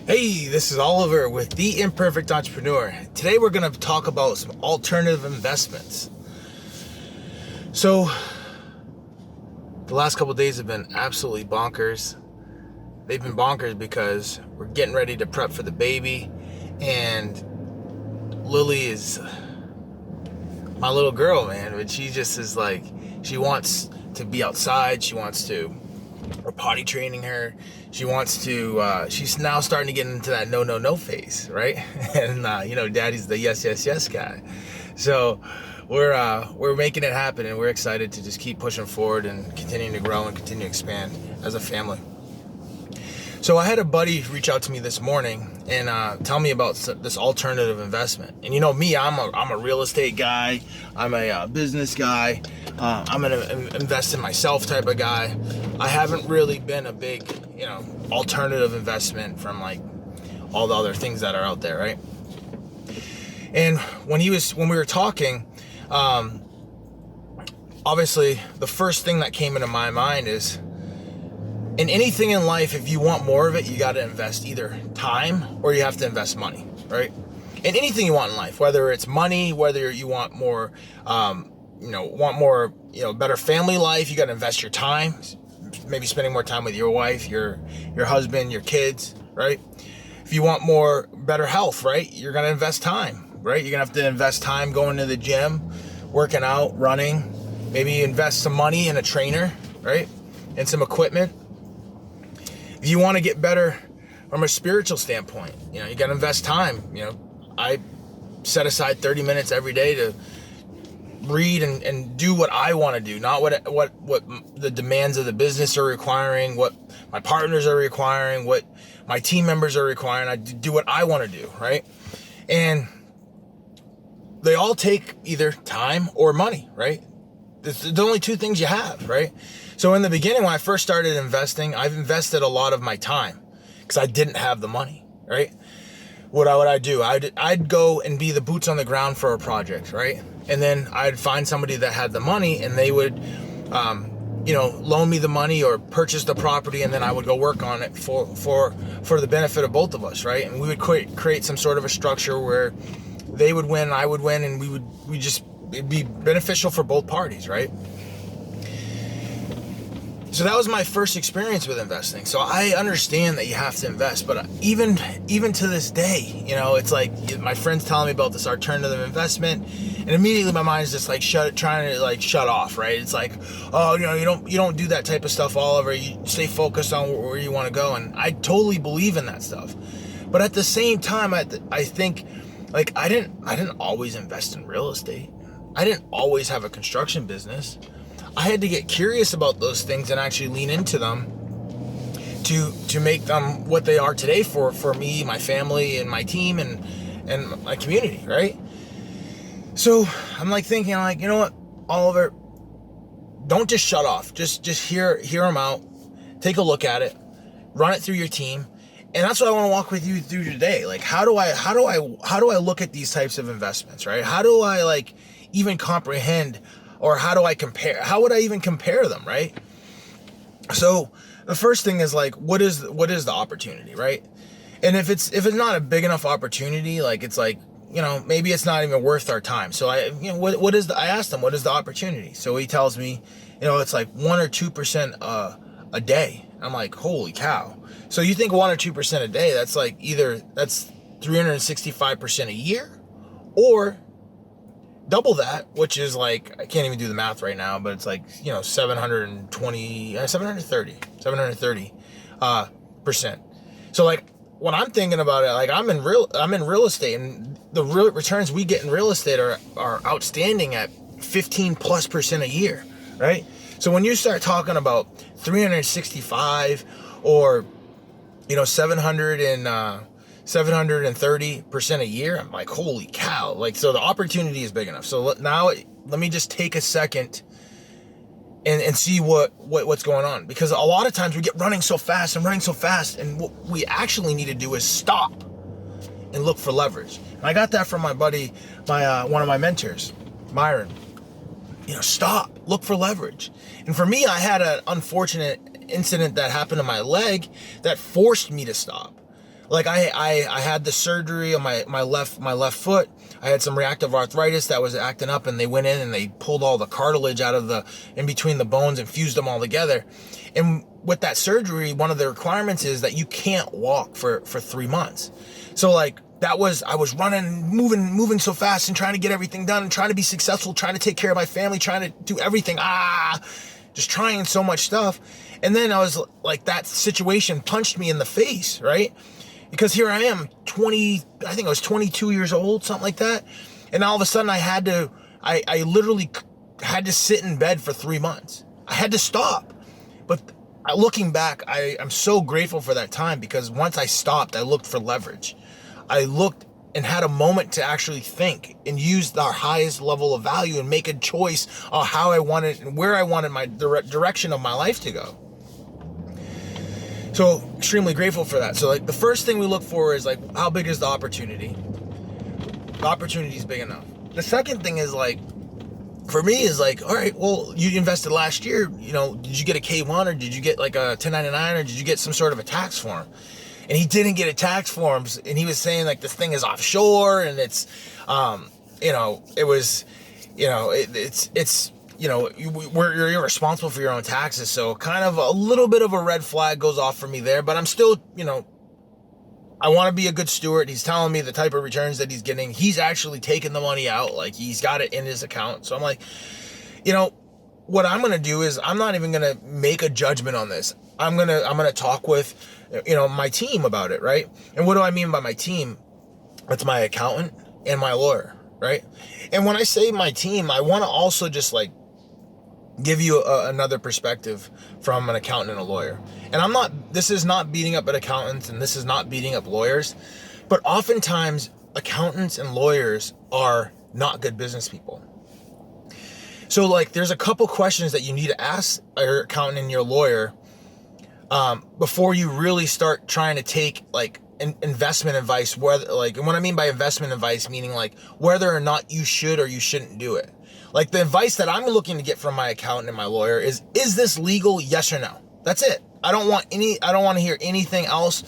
Hey, this is Oliver with The Imperfect Entrepreneur. Today we're going to talk about some alternative investments. So, the last couple of days have been absolutely bonkers. They've been bonkers because we're getting ready to prep for the baby, and Lily is my little girl, man. But she just is like, she wants to be outside. We're potty training her. She wants to, she's now starting to get into that no phase, right? And, daddy's the yes guy. So we're making it happen, and we're excited to just keep pushing forward and continuing to grow and continue to expand as a family. So I had a buddy reach out to me this morning and tell me about this alternative investment. And you know me, I'm a real estate guy. I'm a business guy. I'm an invest in myself type of guy. I haven't really been a big, alternative investment from like all the other things that are out there, right? And when we were talking, obviously the first thing that came into my mind is, in anything in life, if you want more of it, you got to invest either time or you have to invest money, right? In anything you want in life, whether it's money, whether you want more, better family life, you got to invest your time, maybe spending more time with your wife, your husband, your kids, right? If you want better health, right? You're going to invest time, right? You're going to have to invest time going to the gym, working out, running, maybe invest some money in a trainer, right? And some equipment. If you want to get better from a spiritual standpoint, you got to invest time. I set aside 30 minutes every day to read and do what I want to do, not what the demands of the business are requiring, what my partners are requiring, what my team members are requiring. I do what I want to do, right? And they all take either time or money, right? It's the only two things you have, right? So in the beginning, when I first started investing, I've invested a lot of my time because I didn't have the money, right? What would I do? I'd go and be the boots on the ground for a project, right? And then I'd find somebody that had the money, and they would, loan me the money or purchase the property, and then I would go work on it for the benefit of both of us, right? And we would create some sort of a structure where they would win, I would win, and it'd be beneficial for both parties, right? So that was my first experience with investing. So I understand that you have to invest, but even to this day, it's like my friends telling me about this alternative investment, and immediately my mind is just like trying to shut off, right? It's like, oh, you don't do that type of stuff, Oliver. You stay focused on where you want to go, and I totally believe in that stuff. But at the same time, I think like I didn't always invest in real estate. I didn't always have a construction business. I had to get curious about those things and actually lean into them to make them what they are today for me, my family, and my team, and my community, right? So I'm like thinking, you know what, Oliver, don't just shut off. Just hear them out, take a look at it, run it through your team. And that's what I want to walk with you through today. Like, how do I look at these types of investments, right? How do I even comprehend, or how do I compare? How would I even compare them, right? So the first thing is what is the opportunity, right? And if it's not a big enough opportunity, maybe it's not even worth our time. So I asked him, what is the opportunity? So he tells me, it's like 1 or 2% a day. I'm like, holy cow. So you think 1 or 2% a day, that's that's 365% a year, or double that, which is I can't even do the math right now, but it's 730 percent. So when I'm thinking about it, I'm in real estate, and the real returns we get in real estate are outstanding at 15+% a year, right? So when you start talking about 365 or 730% a year, I'm like, holy cow. So the opportunity is big enough. So now let me just take a second and see what's going on, because a lot of times we get running so fast, and what we actually need to do is stop and look for leverage. And I got that from my buddy, one of my mentors, Myron. Stop, look for leverage. And for me, I had an unfortunate incident that happened to my leg that forced me to stop. Like I had the surgery on my left foot. I had some reactive arthritis that was acting up, and they went in and they pulled all the cartilage out of in between the bones and fused them all together. And with that surgery, one of the requirements is that you can't walk for 3 months. So like I was running, moving so fast and trying to get everything done and trying to be successful, trying to take care of my family, trying to do everything. Just trying so much stuff. And then I was like, that situation punched me in the face, right? Because here I am, I think I was 22 years old, something like that. And all of a sudden I literally had to sit in bed for 3 months. I had to stop. But looking back, I'm so grateful for that time, because once I stopped, I looked for leverage. I looked and had a moment to actually think and use our highest level of value and make a choice on how I wanted and where I wanted my direction of my life to go. So extremely grateful for that. So like the first thing we look for is like, how big is the opportunity? The opportunity is big enough. The second thing is like, for me is like, all right, well, you invested last year, did you get a K1 or did you get like a 1099 or did you get some sort of a tax form? And he didn't get a tax forms, and he was saying like this thing is offshore and it's, it was, you're responsible for your own taxes. So kind of a little bit of a red flag goes off for me there, but I'm still, I want to be a good steward. He's telling me the type of returns that he's getting. He's actually taking the money out. Like he's got it in his account. So I'm like, what I'm going to do is I'm not even going to make a judgment on this. I'm going to talk with, my team about it. Right. And what do I mean by my team? That's my accountant and my lawyer. Right. And when I say my team, I want to also just like give you another perspective from an accountant and a lawyer. And this is not beating up at accountants and this is not beating up lawyers, but oftentimes accountants and lawyers are not good business people. So like there's a couple questions that you need to ask your accountant and your lawyer before you really start trying to take like investment advice, and what I mean by investment advice, meaning like whether or not you should or you shouldn't do it. Like the advice that I'm looking to get from my accountant and my lawyer is this legal? Yes or no? That's it. I don't want to hear anything else.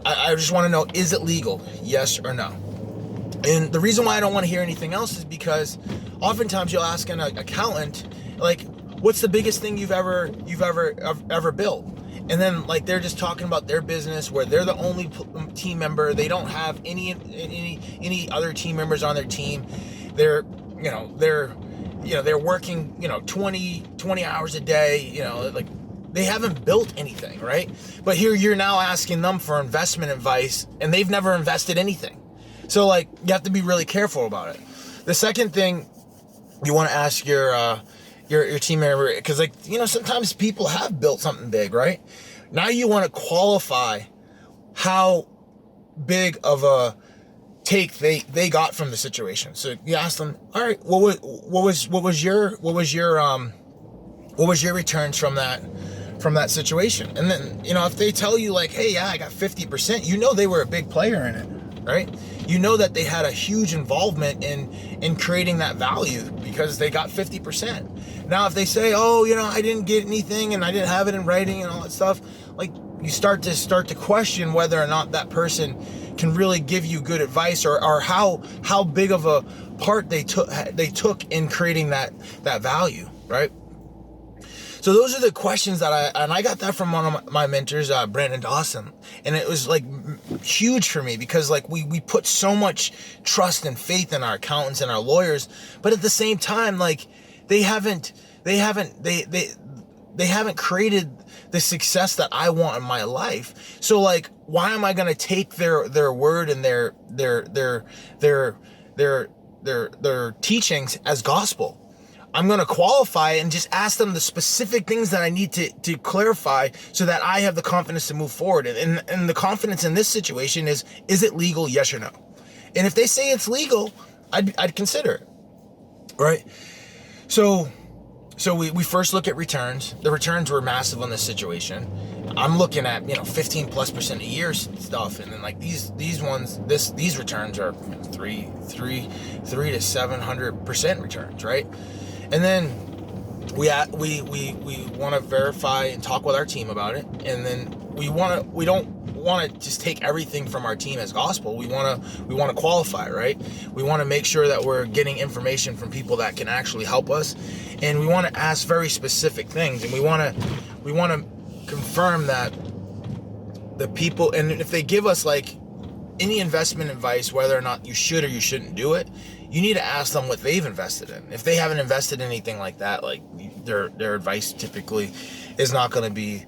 I just want to know, is it legal? Yes or no? And the reason why I don't want to hear anything else is because oftentimes you'll ask an accountant, like, what's the biggest thing you've ever built? And then like they're just talking about their business where they're the only team member. They don't have any other team members on their team. They're working 20 hours a day. Like they haven't built anything, right? But here you're now asking them for investment advice, and they've never invested anything. So like you have to be really careful about it. The second thing you want to ask your team member, because like sometimes people have built something big, right? Now you want to qualify how big of a take they got from the situation. So you ask them, all right, what was your returns from that situation? And then if they tell you like, hey, yeah, I got 50%, they were a big player in it, right? That they had a huge involvement in creating that value because they got 50%. Now, if they say, oh, I didn't get anything and I didn't have it in writing and all that stuff, like you start to question whether or not that person can really give you good advice or how big of a part they took in creating that value, right? So those are the questions that I got that from one of my mentors, Brandon Dawson. And it was like huge for me because like we put so much trust and faith in our accountants and our lawyers, but at the same time, like they haven't created the success that I want in my life. So like, why am I going to take their word and their teachings as gospel? I'm going to qualify and just ask them the specific things that I need to clarify so that I have the confidence to move forward. And the confidence in this situation is it legal? Yes or no? And if they say it's legal, I'd consider it, right? So we first look at returns. The returns were massive on this situation. I'm looking at 15+% a year stuff, and then like these returns are 3 to 700% returns, right? And then we want to verify and talk with our team about it, and then we want to just take everything from our team as gospel. We want to qualify, right? We want to make sure that we're getting information from people that can actually help us, and we want to ask very specific things, and we want to confirm that the people, and if they give us like any investment advice, whether or not you should or you shouldn't do it, you need to ask them what they've invested in. If they haven't invested in anything like that, like their advice typically is not going to be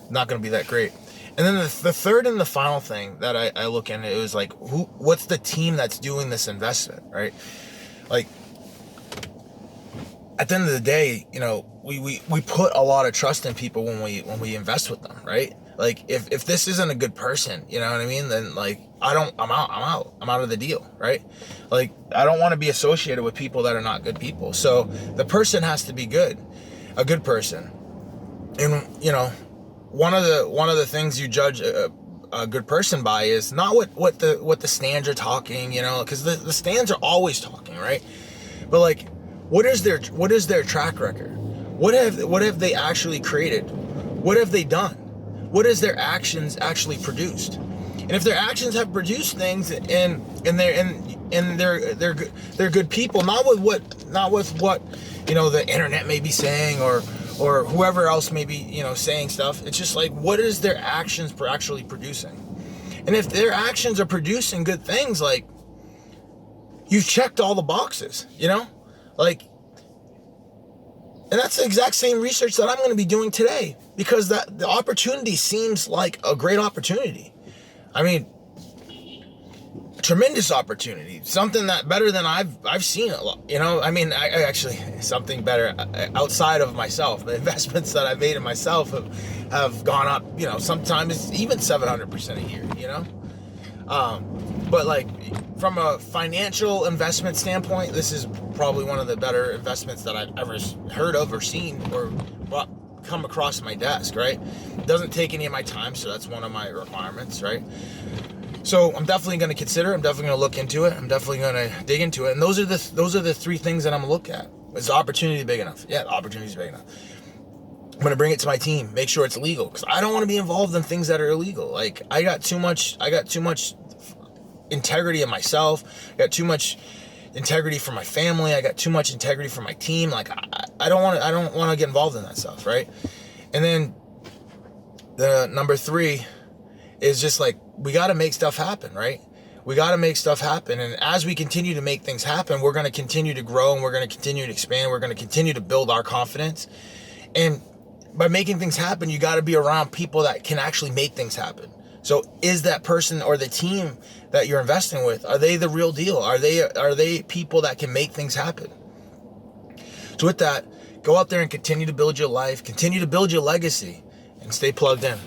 that great. And then the third and the final thing that I look at, it was like, what's the team that's doing this investment, right? Like, at the end of the day, you know, we put a lot of trust in people when we invest with them, right? Like, if this isn't a good person, you know what I mean? Then like, I'm out of the deal, right? Like, I don't want to be associated with people that are not good people. So the person has to be good, a good person. And, you know, one of the things you judge a good person by is not what the stands are talking, you know, because the stands are always talking, right? But like, what is their track record? What have they actually created? What have they done? What has their actions actually produced? And if their actions have produced things and they're good people, not with what you know the internet may be saying or whoever else may be, you know, saying stuff. It's just like, what is their actions actually producing? And if their actions are producing good things, like, you've checked all the boxes, you know, like. And that's the exact same research that I'm going to be doing today, because that the opportunity seems like a great opportunity. I mean, tremendous opportunity, something that better than I've seen a lot, you know. I mean, I actually, something better outside of myself. The investments that I've made in myself have gone up, you know, sometimes even 700% a year, you know. But like, from a financial investment standpoint, this is probably one of the better investments that I've ever heard of or seen or come across my desk, right? It doesn't take any of my time, so that's one of my requirements, right? So I'm definitely going to consider. I'm definitely going to look into it. I'm definitely going to dig into it. And those are the three things that I'm going to look at. Is the opportunity big enough? Yeah, the opportunity is big enough. I'm going to bring it to my team. Make sure it's legal, because I don't want to be involved in things that are illegal. Like, I got too much integrity in myself. I got too much integrity for my family. I got too much integrity for my team. Like, I don't want to get involved in that stuff, right? And then the number 3 is just like, we got to make stuff happen, right? We got to make stuff happen. And as we continue to make things happen, we're going to continue to grow, and we're going to continue to expand. We're going to continue to build our confidence. And by making things happen, you got to be around people that can actually make things happen. So is that person or the team that you're investing with, are they the real deal? Are they people that can make things happen? So with that, go out there and continue to build your life, continue to build your legacy, and stay plugged in.